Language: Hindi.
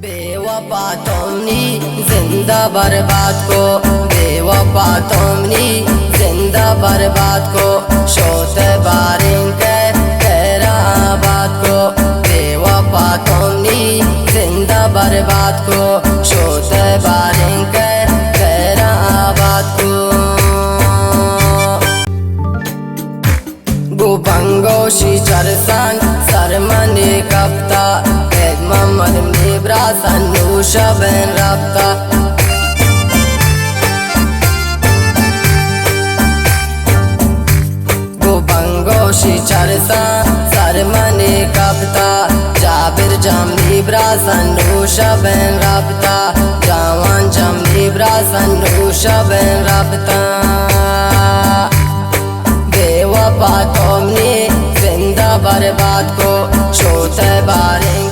बेवफा तुमनी जिंदा बर्बाद को, बेवफा तुमनी जिंदा बर्बाद को, शोते बारिंग के तेरा बात को, बेवफा तुमनी जिंदा बर्बाद को, शोते बारिंग के तेरा बात को। गुबंगोशी चरसान ceremony कप्ता Mamad Mibrasan Nusha Ben Rapta Gubangoshi Charsa Sarmani Kapta Jabir Jam Mibrasan Nusha Ben Rapta Jawan Jam Mibrasan Nusha Ben Rapta बेवफा तुमने जिंदा बर्बाद को, शोते बारिंग